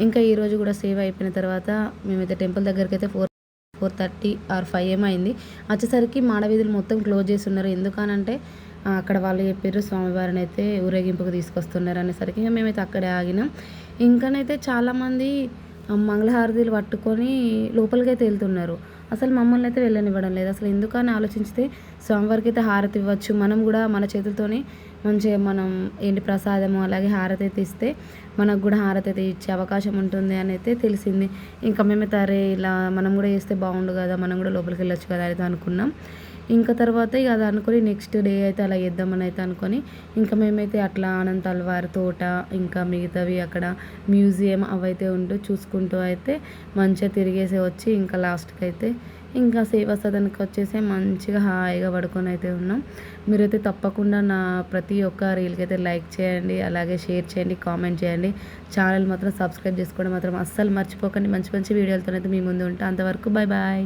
ఇంకా ఈరోజు కూడా సేవ అయిపోయిన తర్వాత మేమైతే టెంపుల్ దగ్గరికి అయితే 4:30 ఆర్ 5 ఏమో అయింది. వచ్చేసరికి మాడవీధులు మొత్తం క్లోజ్ చేసి ఉన్నారు. ఎందుకనంటే అక్కడ వాళ్ళు చెప్పారు స్వామివారిని అయితే ఊరేగింపుకు తీసుకొస్తున్నారు అనేసరికి ఇక మేమైతే అక్కడే ఆగినాం. ఇంకనైతే చాలామంది మంగళహారతులు పట్టుకొని లోపలికైతే వెళ్తున్నారు. అసలు మమ్మల్ని అయితే వెళ్ళనివ్వడం లేదు. అసలు ఎందుకని ఆలోచించితే స్వామివారికి అయితే హారతి ఇవ్వచ్చు, మనం కూడా మన చేతులతోనే మంచిగా మనం ఏంటి ప్రసాదము అలాగే హారతి అయితే ఇస్తే మనకు కూడా హారతి అయితే ఇచ్చే అవకాశం ఉంటుంది అని అయితే తెలిసింది. ఇంకా మేమైతే అరే ఇలా మనం కూడా చేస్తే బాగుండు కదా, మనం కూడా లోపలికి వెళ్ళొచ్చు కదా అయితే అనుకున్నాం. ఇంకా తర్వాత ఇక అది అనుకొని నెక్స్ట్ డే అయితే అలా చేద్దామని అయితే అనుకొని ఇంకా మేమైతే అట్లా ఆనంద్ తల్వార్ తోట ఇంకా మిగతావి అక్కడ మ్యూజియం అవైతే ఉంటూ చూసుకుంటూ అయితే మంచిగా తిరిగేసి వచ్చి ఇంకా లాస్ట్కి అయితే ఇంకా సేవా సదన్కి వచ్చేసి మంచిగా హాయిగా పడుకొని అయితే ఉన్నాం. మీరైతే తప్పకుండా నా ప్రతి ఒక్క రీల్కి అయితే లైక్ చేయండి, అలాగే షేర్ చేయండి, కామెంట్ చేయండి. ఛానల్ మాత్రం సబ్స్క్రైబ్ చేసుకోవడం మాత్రం అస్సలు మర్చిపోకండి. మంచి మంచి వీడియోలతో అయితే మీ ముందు ఉంటా. అంతవరకు బాయ్ బాయ్.